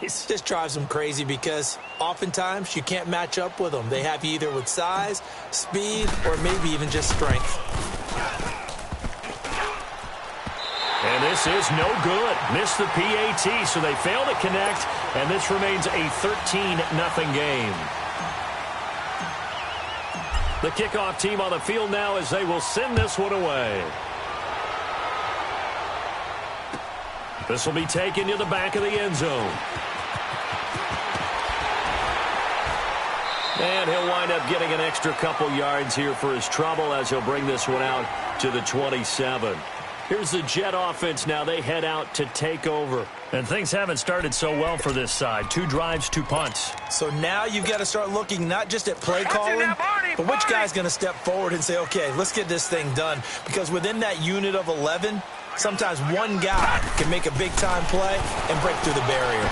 size. This drives them crazy because oftentimes you can't match up with them. They have you either with size, speed, or maybe even just strength. And this is no good. Missed the PAT, so they fail to connect, and this remains a 13-0 game. The kickoff team on the field now as they will send this one away. This will be taken to the back of the end zone. And he'll wind up getting an extra couple yards here for his trouble as he'll bring this one out to the 27. Here's the Jet offense now. They head out to take over. And things haven't started so well for this side. 2 drives, 2 punts. So now you've got to start looking not just at play calling, but which guy's going to step forward and say, okay, let's get this thing done. Because within that unit of 11, sometimes one guy can make a big-time play and break through the barrier.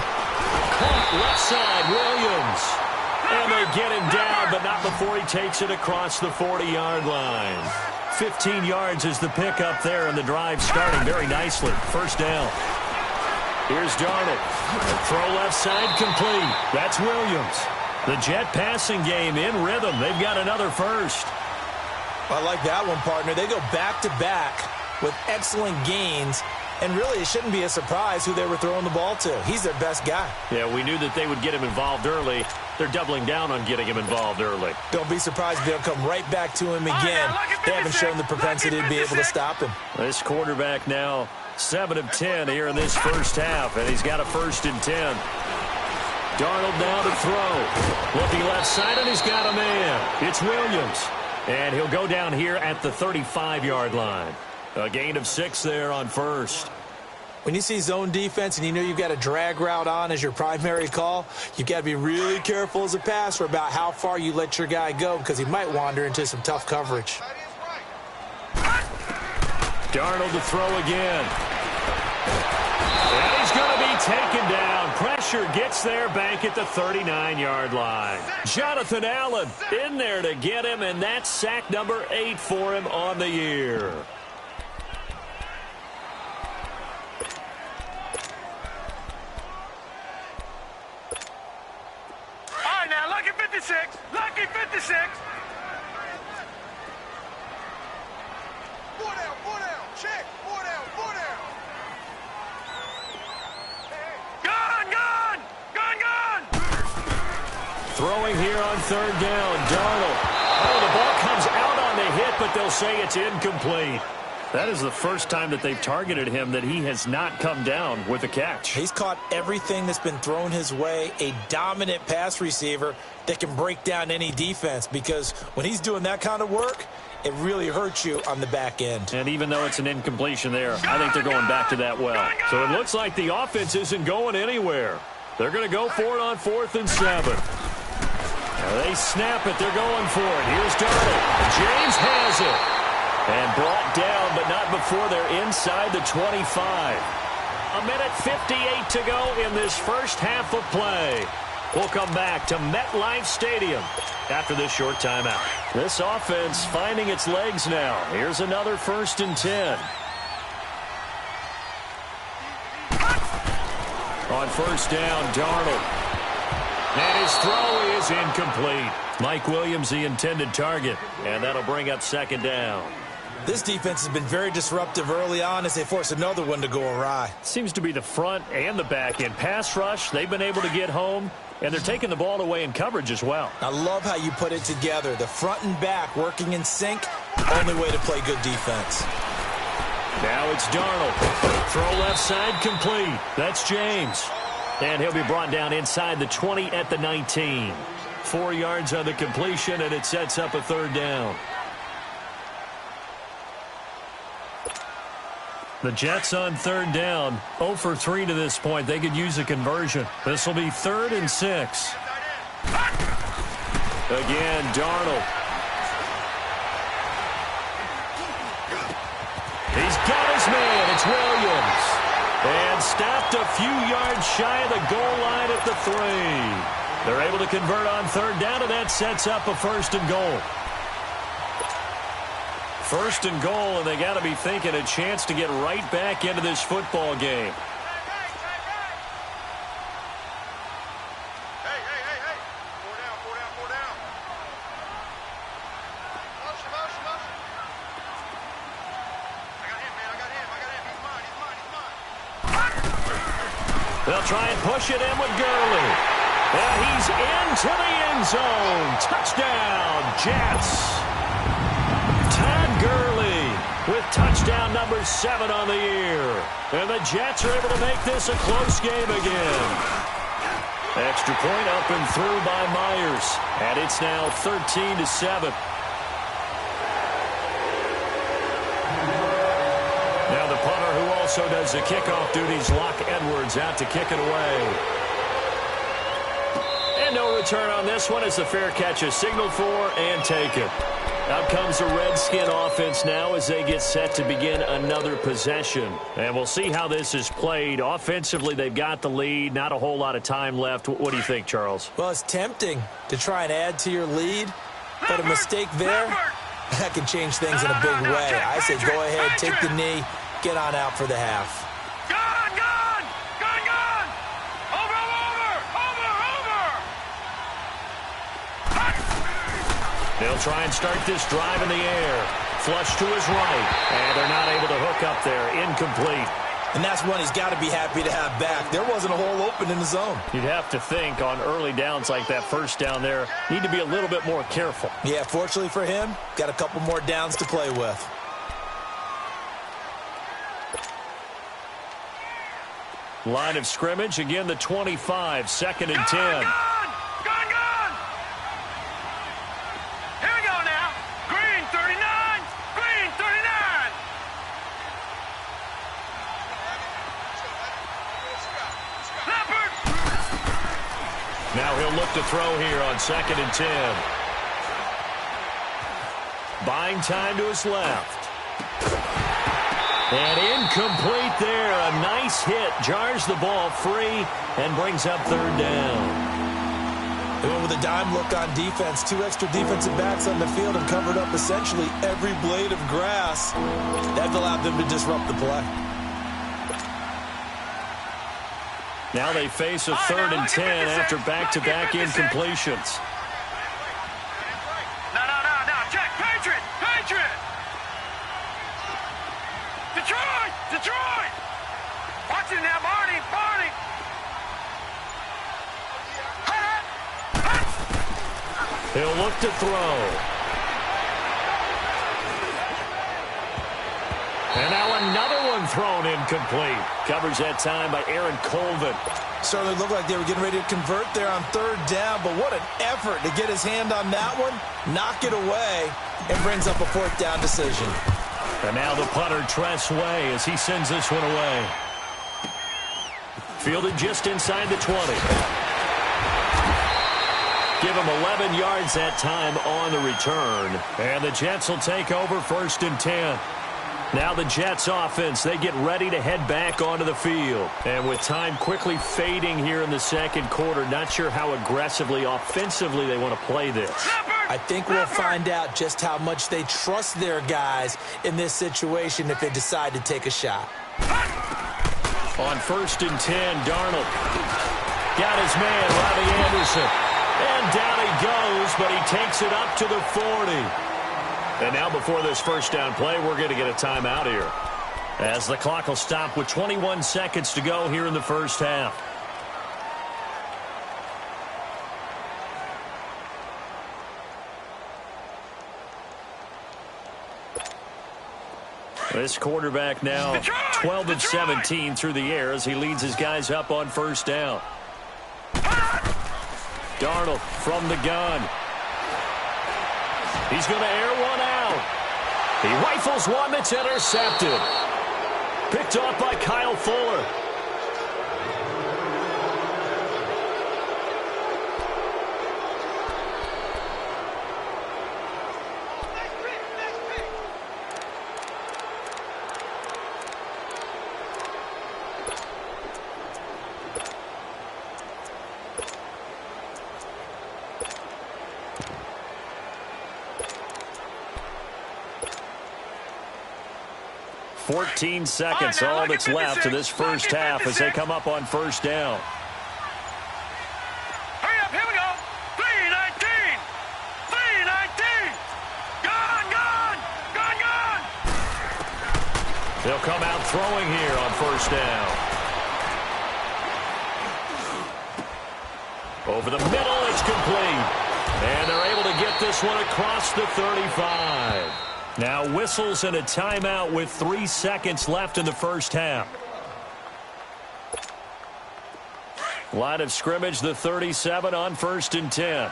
Caught left side, Williams. And they get him down, but not before he takes it across the 40-yard line. 15 yards is the pickup there, and the drive starting very nicely. First down. Here's Darnold. Throw left side complete. That's Williams. The Jet passing game in rhythm. They've got another first. I like that one, partner. They go back-to-back with excellent gains, and really it shouldn't be a surprise who they were throwing the ball to. He's their best guy. Yeah, we knew that they would get him involved early. They're doubling down on getting him involved early. Don't be surprised if they'll come right back to him again. They haven't shown the propensity to be able to stop him. This quarterback now 7 of 10 here in this first half, and he's got a 1st and 10. Darnold now to throw. Looking left side, and he's got a man. It's Williams. And he'll go down here at the 35-yard line. A gain of 6 there on first. When you see zone defense and you know you've got a drag route on as your primary call, you've got to be really careful as a passer about how far you let your guy go because he might wander into some tough coverage. Darnold to throw again. And he's going to be taken down. Pressure gets there back at the 39-yard line. Jonathan Allen in there to get him, and that's sack number 8 for him on the year. Lucky 56. Lucky 56. 4 down. Check. 4 down. Gone. Throwing here on 3rd down. Darnold. Oh, the ball comes out on the hit, but they'll say it's incomplete. That is the first time that they've targeted him that he has not come down with a catch. He's caught everything that's been thrown his way, a dominant pass receiver that can break down any defense because when he's doing that kind of work, it really hurts you on the back end. And even though it's an incompletion there, I think they're going back to that well. So it looks like the offense isn't going anywhere. They're going to go for it on 4th and 7. Now they snap it. They're going for it. Here's Darnold. James has it. And brought down, but not before they're inside the 25. 1:58 to go in this first half of play. We'll come back to MetLife Stadium after this short timeout. This offense finding its legs now. Here's another 1st and 10. On 1st down, Darnold. And his throw is incomplete. Mike Williams, the intended target. And that'll bring up 2nd down. This defense has been very disruptive early on as they force another one to go awry. Seems to be the front and the back end. Pass rush, they've been able to get home, and they're taking the ball away in coverage as well. I love how you put it together. The front and back working in sync, only way to play good defense. Now it's Darnold. Throw left side complete. That's James. And he'll be brought down inside the 20 at the 19. 4 yards on the completion, and it sets up a 3rd down. The Jets on 3rd down, 0 for 3 to this point. They could use a conversion. This will be 3rd and 6. Again, Darnold. He's got his man. It's Williams. And stopped a few yards shy of the goal line at the 3. They're able to convert on 3rd down, and that sets up a 1st and goal. 1st and goal, and they got to be thinking a chance to get right back into this football game. They'll try and push it in with Gurley. And he's into the end zone. Touchdown, Jets. Todd Gurley with touchdown number 7 on the year. And the Jets are able to make this a close game again. Extra point up and through by Myers. And it's now 13-7. Now the punter, who also does the kickoff duties, Locke Edwards, out to kick it away. And no return on this one as the fair catch is signaled for and taken. Out comes the Redskin offense now as they get set to begin another possession. And we'll see how this is played. Offensively, they've got the lead. Not a whole lot of time left. What do you think, Charles? Well, it's tempting to try and add to your lead, but a mistake there, that can change things in a big way. I say go ahead, take the knee, get on out for the half. They'll try and start this drive in the air. Flush to his right. And they're not able to hook up there. Incomplete. And that's one he's got to be happy to have back. There wasn't a hole open in the zone. You'd have to think on early downs like that first down there, need to be a little bit more careful. Yeah, fortunately for him, got a couple more downs to play with. Line of scrimmage, again the 25, 2nd and 10. Now he'll look to throw here on 2nd and 10. Buying time to his left. And incomplete there. A nice hit. Jars the ball free and brings up 3rd down. They went with a dime look on defense. 2 extra defensive backs on the field and covered up essentially every blade of grass. That allowed them to disrupt the play. Now they face a 3rd and 10 after back-to-back incompletions. No. Check. Patriot. Detroit. Watch it now, Barney. He'll look to throw. And now another one thrown incomplete. Covers that time by Aaron Colvin. Certainly looked like they were getting ready to convert there on 3rd down, but what an effort to get his hand on that one, knock it away, and brings up a 4th down decision. And now the punter, Tress Way, as he sends this one away. Fielded just inside the 20. Give him 11 yards that time on the return. And the Jets will take over 1st and 10. Now the Jets offense, they get ready to head back onto the field. And with time quickly fading here in the 2nd quarter, not sure how aggressively, offensively they want to play this. I think we'll find out just how much they trust their guys in this situation if they decide to take a shot. On 1st and 10, Darnold got his man, Robbie Anderson. And down he goes, but he takes it up to the 40. And now before this 1st down play, we're going to get a timeout here, as the clock will stop with 21 seconds to go here in the 1st half. This quarterback now 12 of 17 through the air as he leads his guys up on 1st down. Darnold from the gun. He's going to air one out. He rifles one that's intercepted. Picked off by Kyle Fuller. Seconds, all that's left to this 1st half as they come up on 1st down. Hurry up, here we go. 3-19. Gone. They'll come out throwing here on 1st down. Over the middle, it's complete. And they're able to get this one across the 35. Now whistles and a timeout with 3 seconds left in the first half. Line of scrimmage, the 37 on 1st and 10.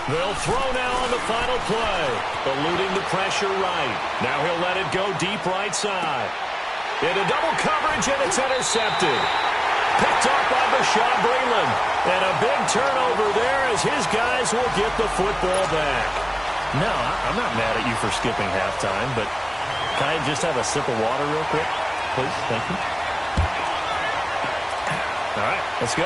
They'll throw now on the final play. Eluding the pressure right. Now he'll let it go deep right side. Into double coverage, and it's intercepted. Picked off by Bashaud Breeland. And a big turnover there as his guys will get the football back. No, I'm not mad at you for skipping halftime, but can I just have a sip of water real quick? Please, thank you. All right, let's go.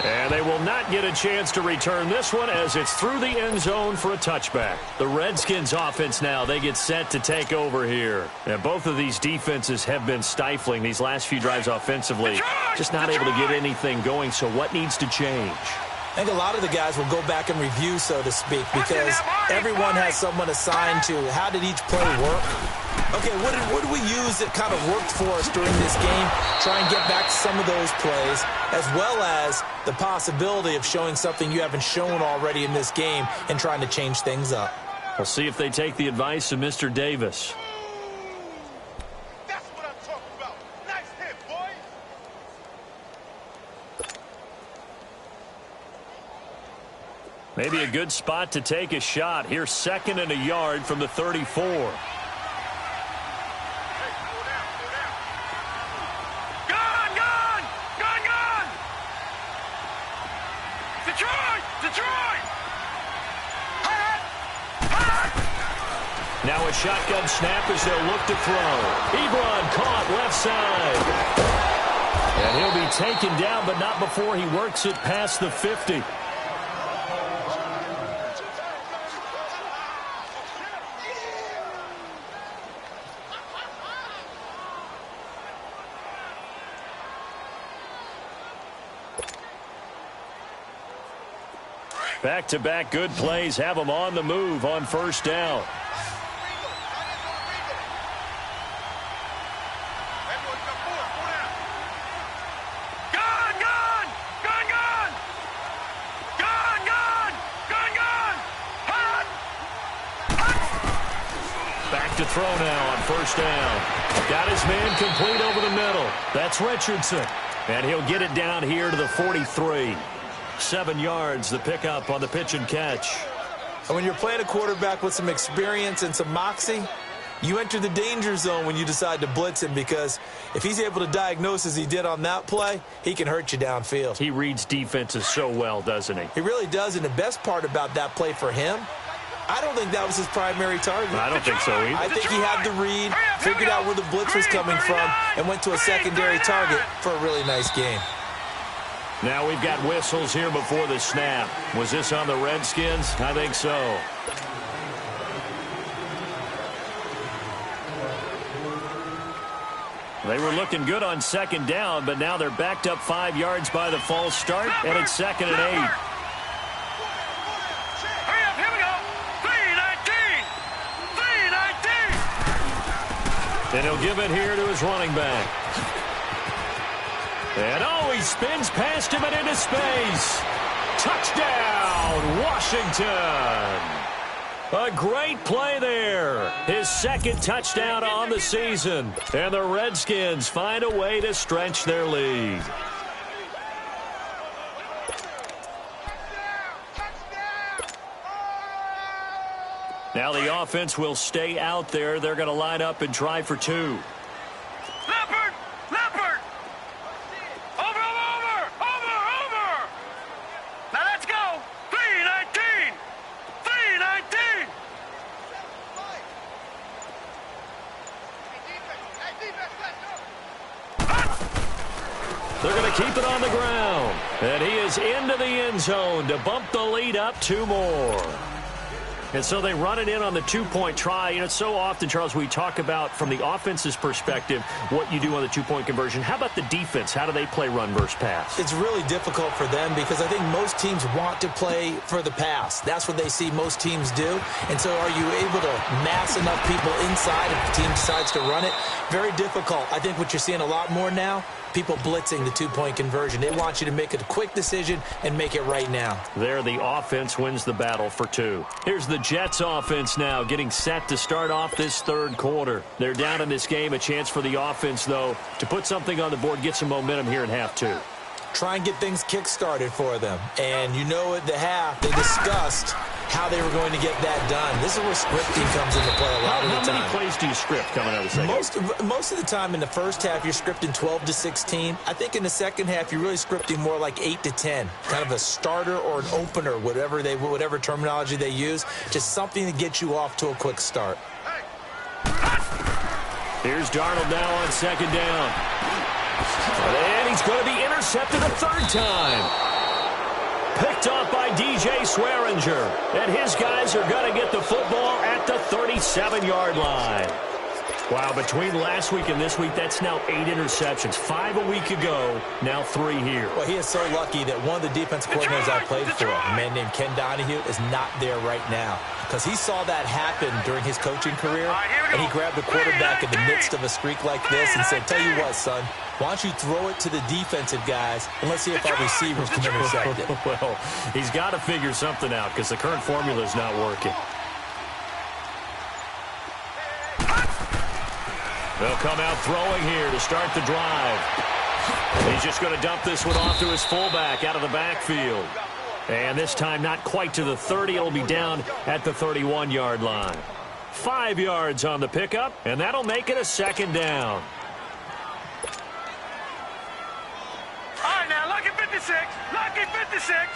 And they will not get a chance to return this one as it's through the end zone for a touchback. The Redskins offense now, they get set to take over here. And both of these defenses have been stifling these last few drives offensively. Just not able to get anything going, so what needs to change? I think a lot of the guys will go back and review, so to speak, because everyone has someone assigned to how did each play work. Okay, what did we use that kind of worked for us during this game? Try and get back to some of those plays, as well as the possibility of showing something you haven't shown already in this game and trying to change things up. We'll see if they take the advice of Mr. Davis. That's what I'm talking about. Nice hit, boys. Maybe a good spot to take a shot. Here's 2nd and a yard from the 34. Now a shotgun snap as they'll look to throw. Ebron caught left side. And he'll be taken down, but not before he works it past the 50. Back-to-back good plays have them on the move on 1st down. To throw now on 1st down. Got his man complete over the middle. That's Richardson. And he'll get it down here to the 43. 7 yards, the pickup on the pitch and catch. And when you're playing a quarterback with some experience and some moxie, you enter the danger zone when you decide to blitz him, because if he's able to diagnose as he did on that play, he can hurt you downfield. He reads defenses so well, doesn't he? He really does, and the best part about that play for him, I don't think that was his primary target. I don't think so either. I think he had the read, figured out where the blitz was coming from, and went to a secondary target for a really nice game. Now we've got whistles here before the snap. Was this on the Redskins? I think so. They were looking good on 2nd down, but now they're backed up 5 yards by the false start, and it's 2nd and 8. And he'll give it here to his running back. And oh, he spins past him and into space. Touchdown, Washington. A great play there. His 2nd touchdown on the season. And the Redskins find a way to stretch their lead. Now the offense will stay out there. They're going to line up and try for 2. Leopard! Leopard! Over! Now let's go! 3-19! 3-19! They're going to keep it on the ground. And he is into the end zone to bump the lead up 2 more. And so they run it in on the two-point try. You know, so often, Charles, we talk about, from the offense's perspective, what you do on the two-point conversion. How about the defense? How do they play run versus pass? It's really difficult for them because I think most teams want to play for the pass. That's what they see most teams do. And so are you able to mass enough people inside if the team decides to run it? Very difficult. I think what you're seeing a lot more now, people blitzing the two-point conversion. They want you to make a quick decision and make it right now. There, the offense wins the battle for two. Here's the Jets offense now getting set to start off this third quarter. They're down in this game. A chance for the offense, though, to put something on the board, get some momentum here in half two. Try and get things kick-started for them. And you know at the half, they discussed how they were going to get that done. This is where scripting comes into play a lot of the time. How many plays do you script coming out of the second? Most of the time in the first half, you're scripting 12 to 16. I think in the second half, you're really scripting more like 8 to 10. Kind of a starter or an opener, whatever terminology they use. Just something to get you off to a quick start. Here's Darnold now on second down. And he's going to be intercepted a third time. Picked off by DJ Swearinger. And his guys are going to get the football at the 37-yard line. Wow, between last week and this week, that's now 8 interceptions. 5 a week ago, now 3 here. Well, he is so lucky that one of the defense coordinators I played for, a man named Ken Donahue, is not there right now. Because he saw that happen during his coaching career, and he grabbed the quarterback in the midst of a streak like this and said, tell you what, son, why don't you throw it to the defensive guys, and let's see if our receivers can intercept it. Well, he's got to figure something out because the current formula is not working. They'll come out throwing here to start the drive. He's just going to dump this one off to his fullback out of the backfield. And this time not quite to the 30. It'll be down at the 31-yard line. 5 yards on the pickup, and that'll make it a second down. All right, now, lucky 56. Lucky 56.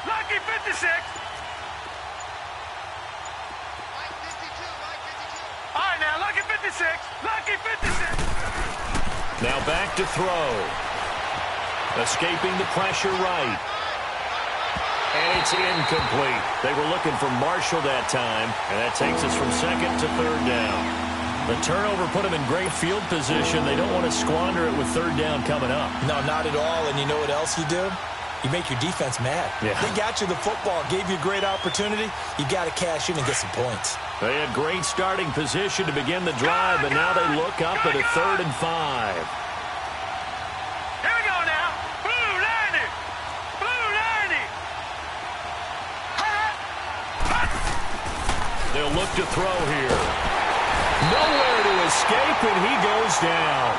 Lucky 56. All right, now, lucky 56. Lucky 56. Now back to throw. Escaping the pressure right. And it's incomplete. They were looking for Marshall that time, and that takes us from second to third down. The turnover put them in great field position. They don't want to squander it with third down coming up. No, not at all. And you know what else you do? You make your defense mad. Yeah. They got you the football, gave you a great opportunity. You got to cash in and get some points. They had great starting position to begin the drive, but now they look up at a 3rd and 5. Here we go now. Blue 90. Blue 90. They'll look to throw here. Nowhere to escape, and he goes down.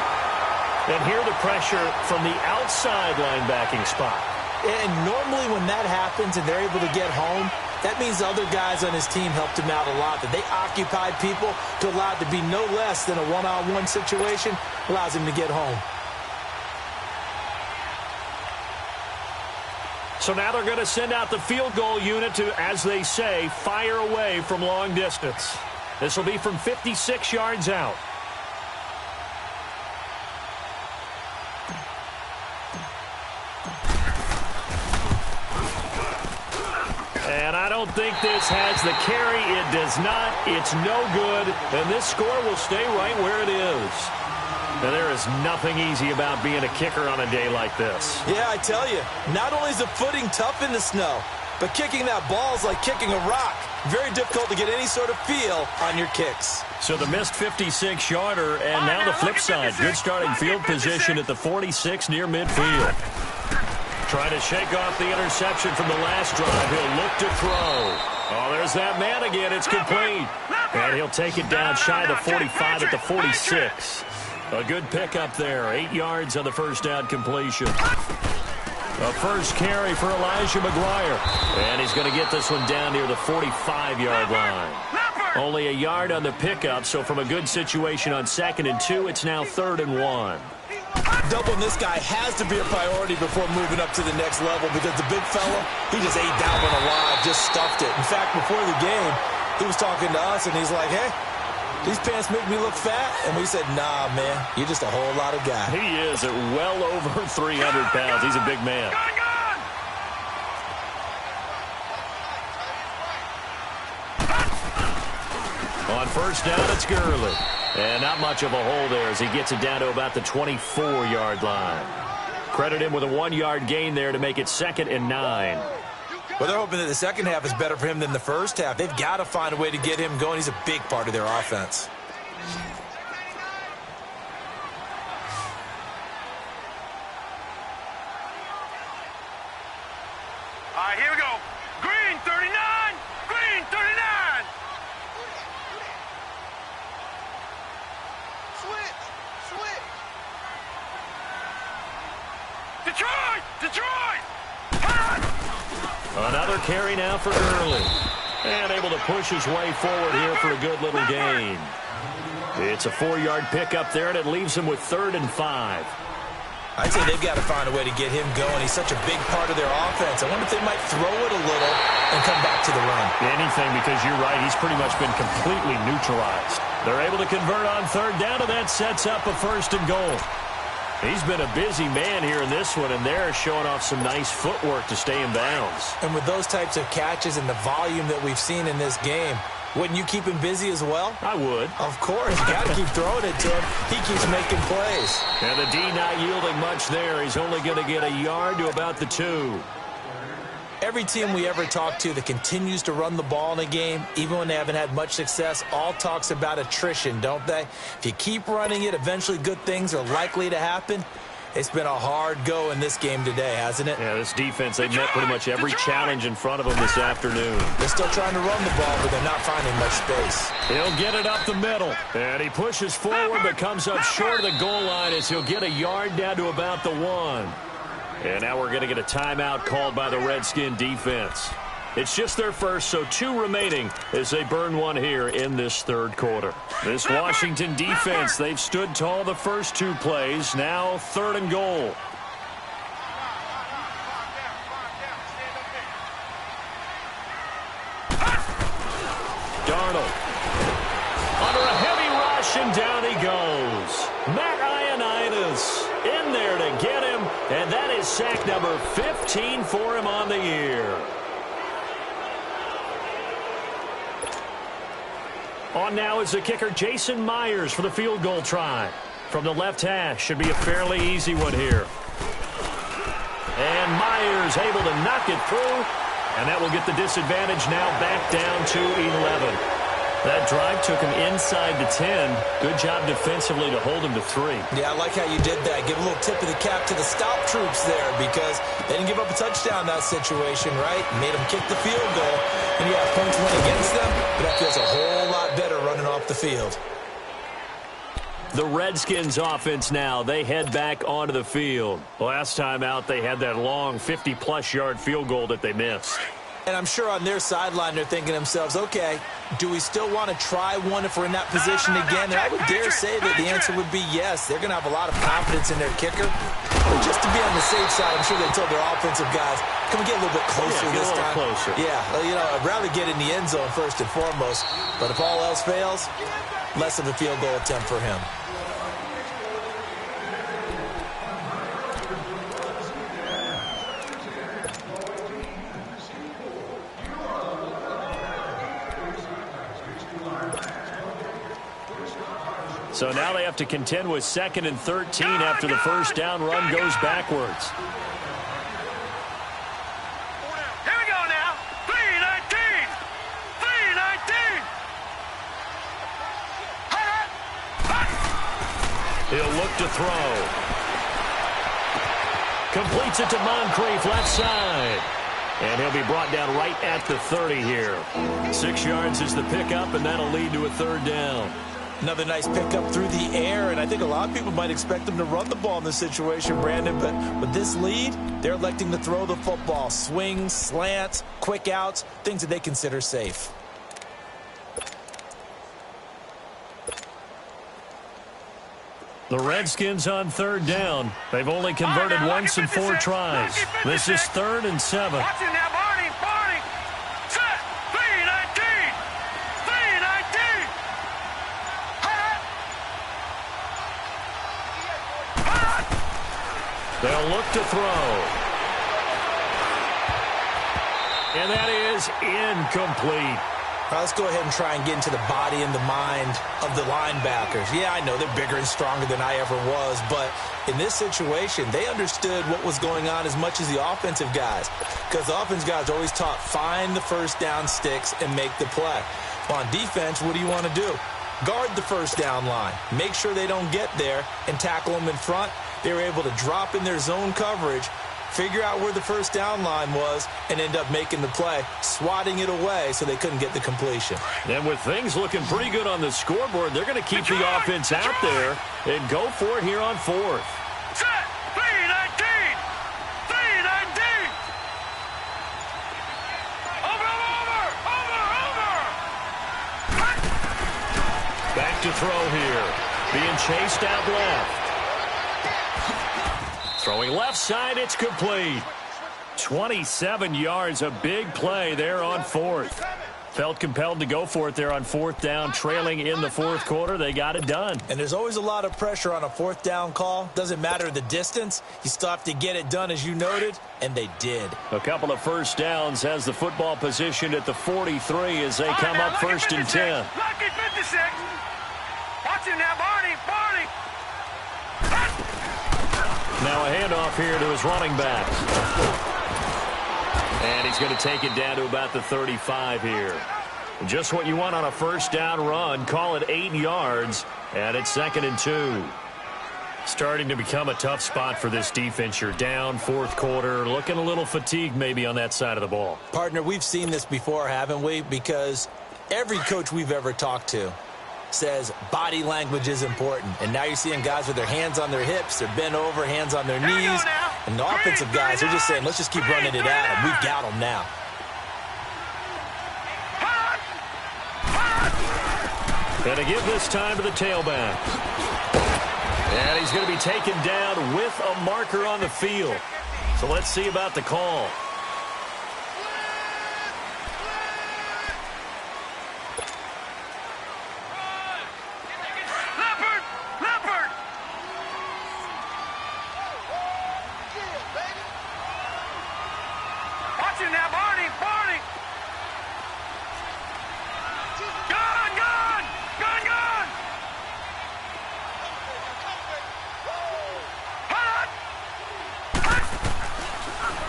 And here the pressure from the outside linebacking spot. And normally when that happens and they're able to get home, that means the other guys on his team helped him out a lot. That they occupied people to allow it to be no less than a one-on-one situation, allows him to get home. So now they're going to send out the field goal unit to, as they say, fire away from long distance. This will be from 56 yards out. And I don't think this has the carry. It does not. It's no good. And this score will stay right where it is. And there is nothing easy about being a kicker on a day like this. Yeah, I tell you, not only is the footing tough in the snow, but kicking that ball is like kicking a rock. Very difficult to get any sort of feel on your kicks. So the missed 56-yarder, and now the flip side. Good starting field position at the 46 near midfield. Trying to shake off the interception from the last drive. He'll look to throw. Oh, there's that man again. It's complete. And he'll take it down shy of the 45 at the 46. A good pickup there. 8 yards on the first down completion. A first carry for Elijah McGuire. And he's going to get this one down near the 45-yard line. Only a yard on the pickup, so from a good situation on 2nd and 2, it's now 3rd and 1. Doubling this guy has to be a priority before moving up to the next level because the big fella, he just ate that one alive, just stuffed it. In fact, before the game, he was talking to us, and he's like, hey, these pants make me look fat. And we said, nah, man, you're just a whole lot of guy. He is at well over 300 pounds. He's a big man. On first down, it's Gurley. And not much of a hole there as he gets it down to about the 24-yard line. Credit him with a 1-yard gain there to make it 2nd and 9. Well, they're hoping that the second half is better for him than the first half. They've got to find a way to get him going. He's a big part of their offense. All right, here we go. Green 39. Green 39. Detroit! Detroit! Another carry now for Gurley. And able to push his way forward here for a good little gain. It's a 4-yard pickup there, and it leaves him with 3rd and 5. I'd say they've got to find a way to get him going. He's such a big part of their offense. I wonder if they might throw it a little and come back to the run. Anything, because you're right, he's pretty much been completely neutralized. They're able to convert on 3rd down, and that sets up a 1st and goal. He's been a busy man here in this one, and they're showing off some nice footwork to stay in bounds. And with those types of catches and the volume that we've seen in this game, wouldn't you keep him busy as well? I would. Of course. You got to keep throwing it to him. He keeps making plays. And the D not yielding much there. He's only going to get a yard to about the 2. Every team we ever talk to that continues to run the ball in a game, even when they haven't had much success, all talks about attrition, don't they? If you keep running it, eventually good things are likely to happen. It's been a hard go in this game today, hasn't it? Yeah, this defense, they've met pretty much every challenge in front of them this afternoon. They're still trying to run the ball, but they're not finding much space. He'll get it up the middle. And he pushes forward, but comes up short of the goal line as he'll get a yard down to about the 1. And now we're going to get a timeout called by the Redskin defense. It's just their first, so 2 remaining as they burn one here in this 3rd quarter. This Washington defense, they've stood tall the first 2 plays. Now 3rd and goal. Darnold. Under a heavy rush, and down he goes. Matt Ioannidis in there to get him, and that is sack number 15 for him on the year. On now is the kicker, Jason Myers, for the field goal try. From the left hash, should be a fairly easy one here. And Myers able to knock it through, and that will get the disadvantage now back down to 11. That drive took him inside the 10. Good job defensively to hold him to 3. Yeah, I like how you did that. Give a little tip of the cap to the stop troops there because they didn't give up a touchdown in that situation, right? Made them kick the field goal, and you have points went against them, but that feels a whole lot better running off the field. The Redskins offense now, they head back onto the field. Last time out, they had that long 50-plus yard field goal that they missed. And I'm sure on their sideline they're thinking to themselves, okay, do we still want to try one if we're in that position again? And I would dare say that the answer would be yes. They're going to have a lot of confidence in their kicker. But just to be on the safe side, I'm sure they told their offensive guys, can we get a little bit closer this time? Closer. Yeah, well, you know, I'd rather get in the end zone first and foremost. But if all else fails, less of a field goal attempt for him. So now they have to contend with 2nd and 13 after the first down run goes backwards. Here we go now. 3-19. 3-19. He'll look to throw. Completes it to Moncrief, left side. And he'll be brought down right at the 30 here. 6 yards is the pickup, and that'll lead to a 3rd down. Another nice pickup through the air, and I think a lot of people might expect them to run the ball in this situation, Brandon, but with this lead, they're electing to throw the football. Swings, slants, quick outs, things that they consider safe. The Redskins on third down. They've only converted once in 4 tries. This is 3rd and 7. Watch it now, Barney. Barney. Set. 3-19. 3-19. They'll look to throw. And that is incomplete. All right, let's go ahead and try and get into the body and the mind of the linebackers. Yeah, I know they're bigger and stronger than I ever was, but in this situation, they understood what was going on as much as the offensive guys, because the offensive guys are always taught, find the first down sticks and make the play. On defense, what do you want to do? Guard the first down line. Make sure they don't get there and tackle them in front. They were able to drop in their zone coverage, figure out where the first down line was, and end up making the play, swatting it away so they couldn't get the completion. And with things looking pretty good on the scoreboard, they're going to keep the offense out there and go for it here on 4th. Set. 3-19. 3-19. Over. Back to throw here. Being chased out left. Throwing left side, it's complete. 27 yards, a big play there on 4th. Felt compelled to go for it there on 4th down, trailing in the 4th quarter. They got it done. And there's always a lot of pressure on a 4th down call. Doesn't matter the distance. You still have to get it done, as you noted, and they did. A couple of first downs, has the football positioned at the 43 as they come up 1st and 10. Lucky 56. Watch him now, Barney. Barney. Now a handoff here to his running back. And he's going to take it down to about the 35 here. Just what you want on a first down run. Call it 8 yards, and it's 2nd and 2. Starting to become a tough spot for this defense. You're down 4th quarter, looking a little fatigued maybe on that side of the ball. Partner, we've seen this before, haven't we? Because every coach we've ever talked to says body language is important. And now you're seeing guys with their hands on their hips, they're bent over, hands on their knees. And the offensive guys are just saying, let's just keep running it at them. We've got them now. And to give this time to the tailback. And he's going to be taken down with a marker on the field. So let's see about the call.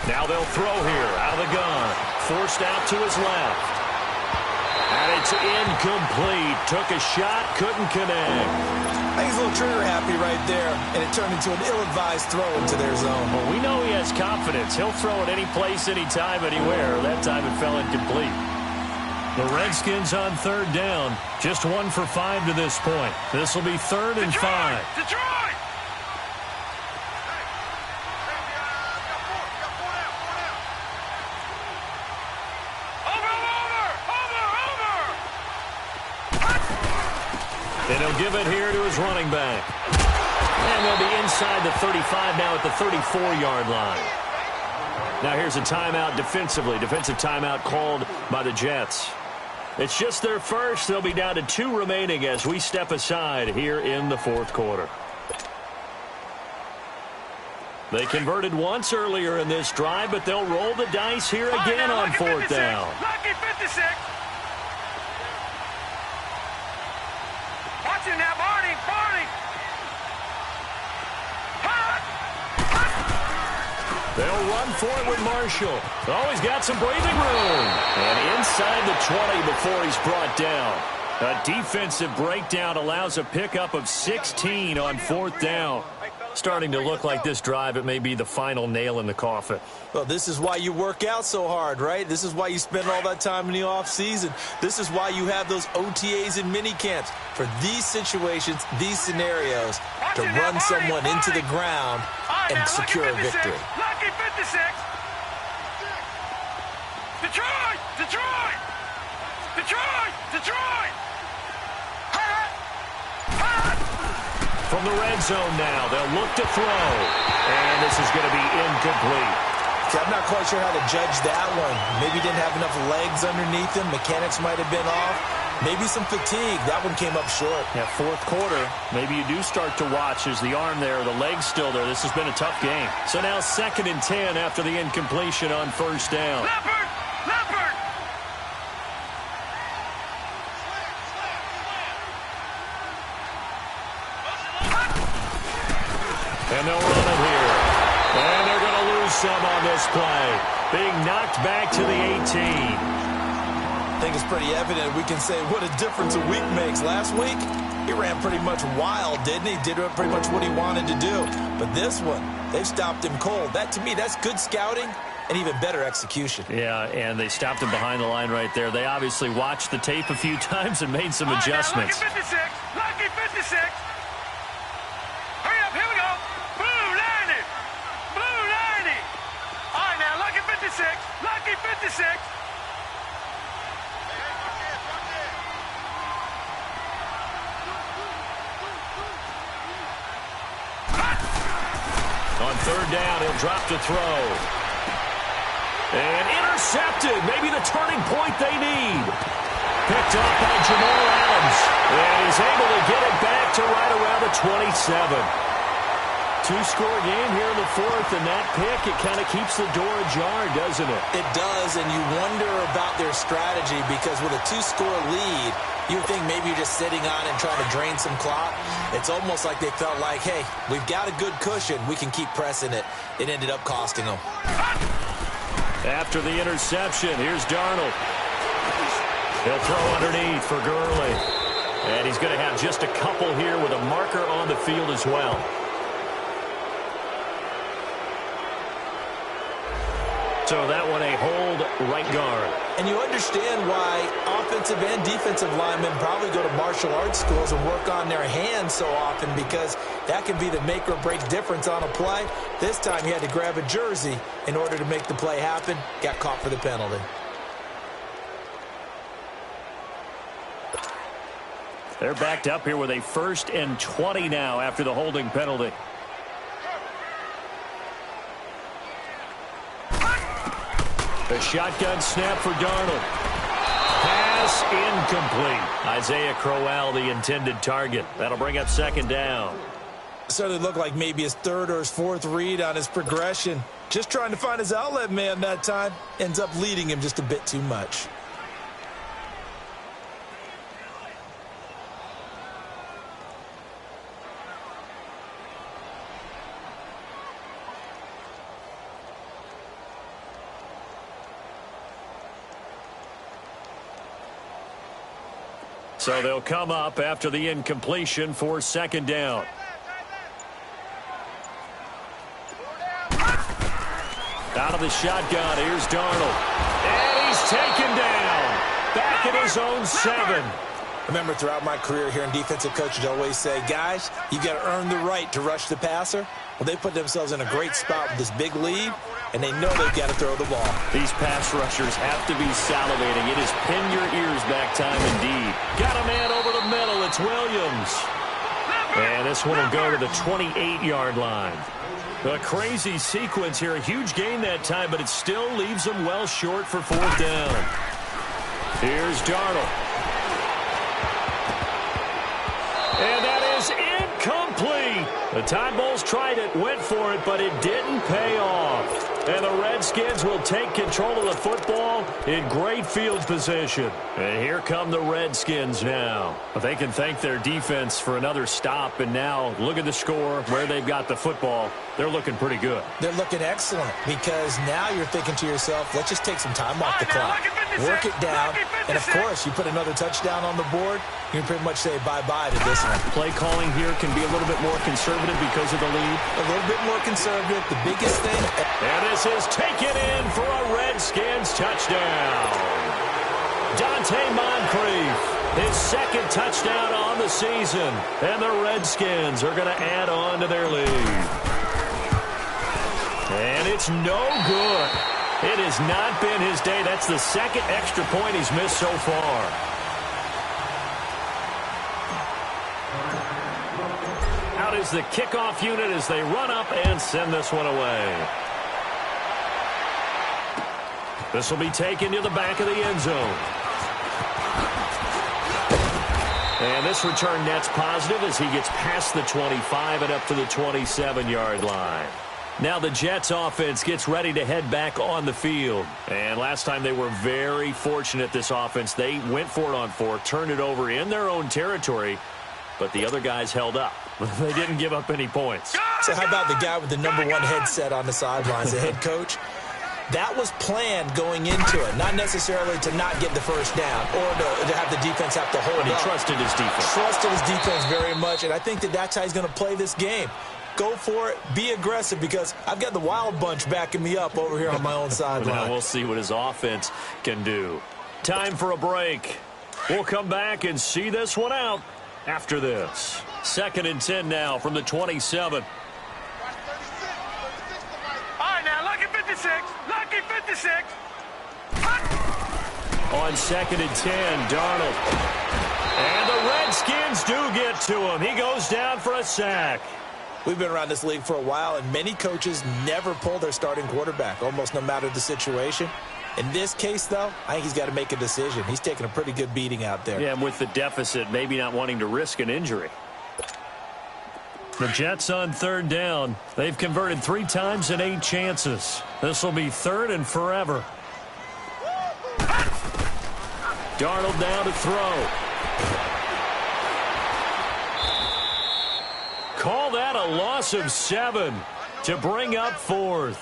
Now they'll throw here out of the gun. Forced out to his left. And it's incomplete. Took a shot, couldn't connect. I think he's a little trigger happy right there, and it turned into an ill-advised throw into their zone. Well, we know he has confidence. He'll throw it any place, anytime, anywhere. That time it fell incomplete. The Redskins on 3rd down. Just 1 for 5 to this point. This will be 3rd and 5. Detroit! And he'll give it here to his running back. And they'll be inside the 35 now at the 34-yard line. Now here's a timeout defensively. Defensive timeout called by the Jets. It's just their first. They'll be down to 2 remaining as we step aside here in the 4th quarter. They converted once earlier in this drive, but they'll roll the dice here again on 4th down. Lucky 56. Watch him now, Barney. Barney. They'll run for it with Marshall. Oh, he's got some breathing room. And inside the 20 before he's brought down. A defensive breakdown allows a pickup of 16 on 4th down. Starting to look like this drive, it may be the final nail in the coffin. Well, this is why you work out so hard, right? This is why you spend all that time in the offseason. This is why you have those OTAs and mini camps. For these situations, these scenarios, to run someone into the ground and secure a victory. Lucky 56. Detroit! Detroit! Detroit! Detroit! From the red zone now, they'll look to throw. And this is going to be incomplete. See, I'm not quite sure how to judge that one. Maybe he didn't have enough legs underneath him. Mechanics might have been off. Maybe some fatigue. That one came up short. Yeah, fourth quarter, maybe you do start to watch. Is the arm there, the leg's still there? This has been a tough game. So now 2nd and 10 after the incompletion on first down. Leopard! Leopard! And they'll run it here. And they're going to lose some on this play. Being knocked back to the 18. I think it's pretty evident we can say what a difference a week makes. Last week, he ran pretty much wild, didn't he? Did pretty much what he wanted to do. But this one, they've stopped him cold. That, to me, that's good scouting and even better execution. Yeah, and they stopped him behind the line right there. They obviously watched the tape a few times and made some adjustments. Lucky 56! Lucky 56! Hurry up, here we go! Blue 90! Blue 90! All right, now, lucky 56! Lucky 56! On third down, he'll drop to throw. And intercepted. Maybe the turning point they need. Picked up by Jamal Adams. And he's able to get it back to right around the 27. Two-score game here in the fourth, and that pick, it kind of keeps the door ajar, doesn't it? It does, and you wonder about their strategy because with a 2-score lead, you think maybe you're just sitting on and trying to drain some clock. It's almost like they felt like, hey, we've got a good cushion. We can keep pressing it. It ended up costing them. After the interception, here's Darnold. He'll throw underneath for Gurley. And he's going to have just a couple here with a marker on the field as well. So that one a hold right guard. And you understand why offensive and defensive linemen probably go to martial arts schools and work on their hands so often because that can be the make or break difference on a play. This time he had to grab a jersey in order to make the play happen. Got caught for the penalty. They're backed up here with a 1st and 20 now after the holding penalty. The shotgun snap for Darnold. Pass incomplete. Isaiah Crowell, the intended target. That'll bring up 2nd down. Certainly looked like maybe his 3rd or his 4th read on his progression. Just trying to find his outlet man that time. Ends up leading him just a bit too much. So they'll come up after the incompletion for 2nd down. Out of the shotgun, here's Darnold. And he's taken down. Back at his own 7. Remember, throughout my career here in defensive coaches always say, guys, you got to earn the right to rush the passer. Well, they put themselves in a great spot with this big lead, and they know they've got to throw the ball. These pass rushers have to be salivating. It is pin your ears back time indeed. Got a man over the middle. It's Williams. And this one will go to the 28-yard line. A crazy sequence here. A huge gain that time, but it still leaves them well short for 4th down. Here's Darnold. And that is incomplete. The Tide Bulls tried it, went for it, but it didn't pay off. And the Redskins will take control of the football in great field position. And here come the Redskins now. But they can thank their defense for another stop. And now look at the score, where they've got the football. They're looking pretty good. They're looking excellent because now you're thinking to yourself, let's just take some time off the clock. Work it down. And, of course, you put another touchdown on the board, you can pretty much say bye-bye to this one. Play calling here can be a little bit more conservative because of the lead. A little bit more conservative. The biggest thing. And this is taken in for a Redskins touchdown. Dante Moncrief, his 2nd touchdown on the season. And the Redskins are going to add on to their lead. And it's no good. It has not been his day. That's the 2nd extra point he's missed so far. Out is the kickoff unit as they run up and send this one away. This will be taken to the back of the end zone. And this return net's positive as he gets past the 25 and up to the 27-yard line. Now the Jets offense gets ready to head back on the field. And last time they were very fortunate, this offense. They went for it on 4, turned it over in their own territory, but the other guys held up. They didn't give up any points. So how about the guy with the number 1 headset on the sidelines, the head coach? That was planned going into it, not necessarily to not get the first down or to have the defense have to hold up. But he trusted his defense. Trusted his defense very much, and I think that's how he's going to play this game. Go for it. Be aggressive because I've got the wild bunch backing me up over here on my own sideline. Now we'll see what his offense can do. Time for a break. We'll come back and see this one out after this. 2nd and 10 now from the 27. All right, now, lucky 56. Lucky 56. On 2nd and 10, Darnold. And the Redskins do get to him. He goes down for a sack. We've been around this league for a while, and many coaches never pull their starting quarterback, almost no matter the situation. In this case, though, I think he's got to make a decision. He's taking a pretty good beating out there. Yeah, and with the deficit, maybe not wanting to risk an injury. The Jets on 3rd down. They've converted 3 times in 8 chances. This will be 3rd and forever. Darnold now to throw. Call that a loss of 7 to bring up 4th.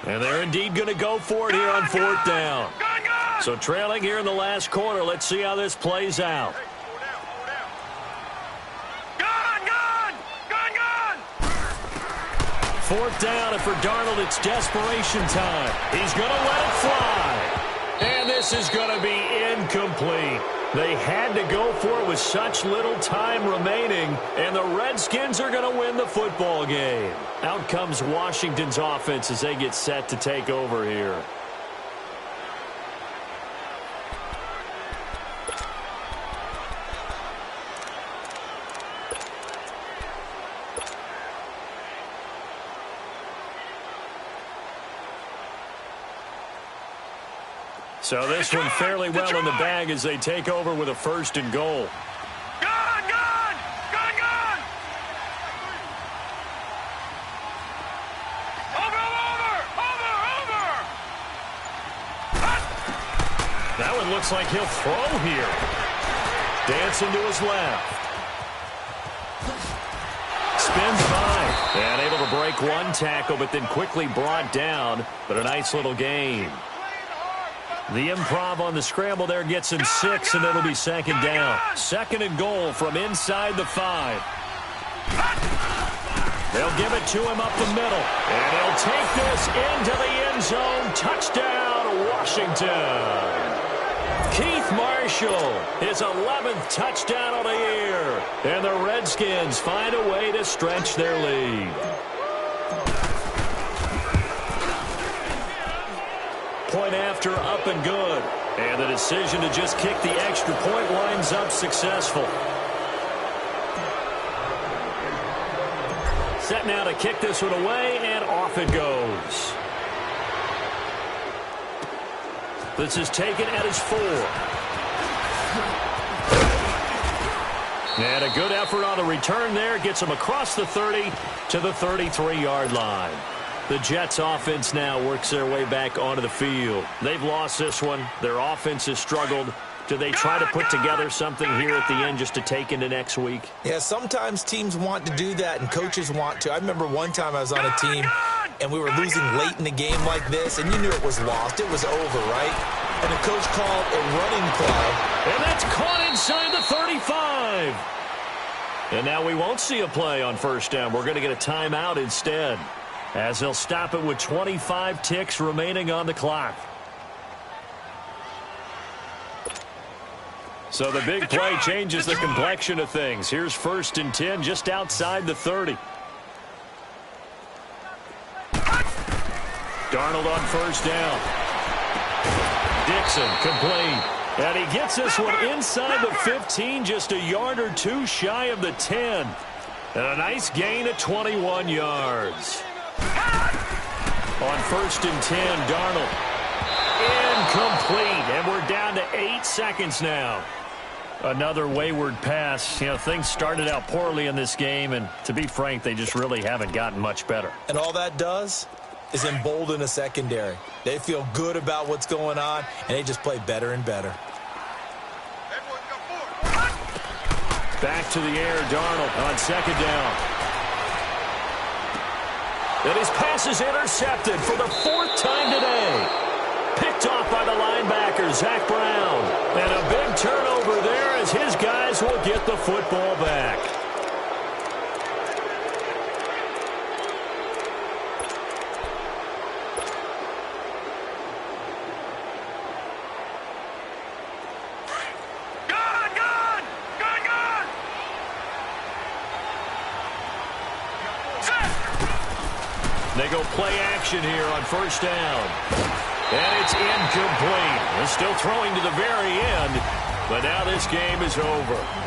And they're indeed going to go for it here on 4th down. So trailing here in the last quarter. Let's see how this plays out. Gun! 4th down, and for Darnold, it's desperation time. He's going to let it fly. And this is going to be incomplete. They had to go for it with such little time remaining, and the Redskins are going to win the football game. Out comes Washington's offense as they get set to take over here. So this one fairly well in the bag as they take over with a 1st and goal. Gun! Over! That one looks like he'll throw here. Dancing to his left. Spins by. And able to break 1 tackle, but then quickly brought down. But a nice little gain. The improv on the scramble there gets him 6, and it'll be 2nd down. 2nd and goal from inside the 5. They'll give it to him up the middle. And he'll take this into the end zone. Touchdown, Washington. Keith Marshall, his 11th touchdown of the year. And the Redskins find a way to stretch their lead. Point after, up and good. And the decision to just kick the extra point winds up successful. Set now to kick this one away, and off it goes. This is taken at his 4. And a good effort on the return there. Gets him across the 30 to the 33-yard line. The Jets offense now works their way back onto the field. They've lost this one. Their offense has struggled. Do they try to put together something here at the end just to take into next week? Yeah, sometimes teams want to do that and coaches want to. I remember one time I was on a team and we were losing late in the game like this, and you knew it was lost. It was over, right? And the coach called a running play. And that's caught inside the 35. And now we won't see a play on 1st down. We're going to get a timeout instead, as they'll stop it with 25 ticks remaining on the clock. So the big play changes the complexion of things. Here's 1st and 10 just outside the 30. Darnold on 1st down. Dixon complete. And he gets this one inside the 15, just a yard or two shy of the 10. And a nice gain of 21 yards. On 1st and 10, Darnold. Incomplete, and we're down to 8 seconds now. Another wayward pass. You know, things started out poorly in this game, and to be frank, they just really haven't gotten much better. And all that does is embolden a secondary. They feel good about what's going on, and they just play better and better. Back to the air, Darnold on 2nd down. And his pass is intercepted for the 4th time today. Picked off by the linebacker, Zach Brown. And a big turnover there as his guys will get the football back. They go play action here on 1st down. And it's incomplete. They're still throwing to the very end, but now this game is over.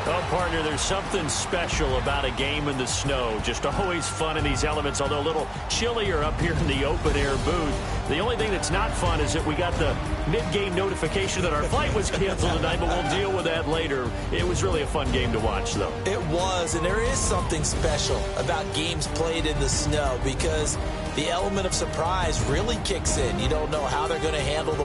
Oh, partner, there's something special about a game in the snow. Just always fun in these elements, although a little chillier up here in the open-air booth. The only thing that's not fun is that we got the mid-game notification that our flight was canceled tonight, but we'll deal with that later. It was really a fun game to watch, though. It was, and there is something special about games played in the snow because the element of surprise really kicks in. You don't know how they're going to handle the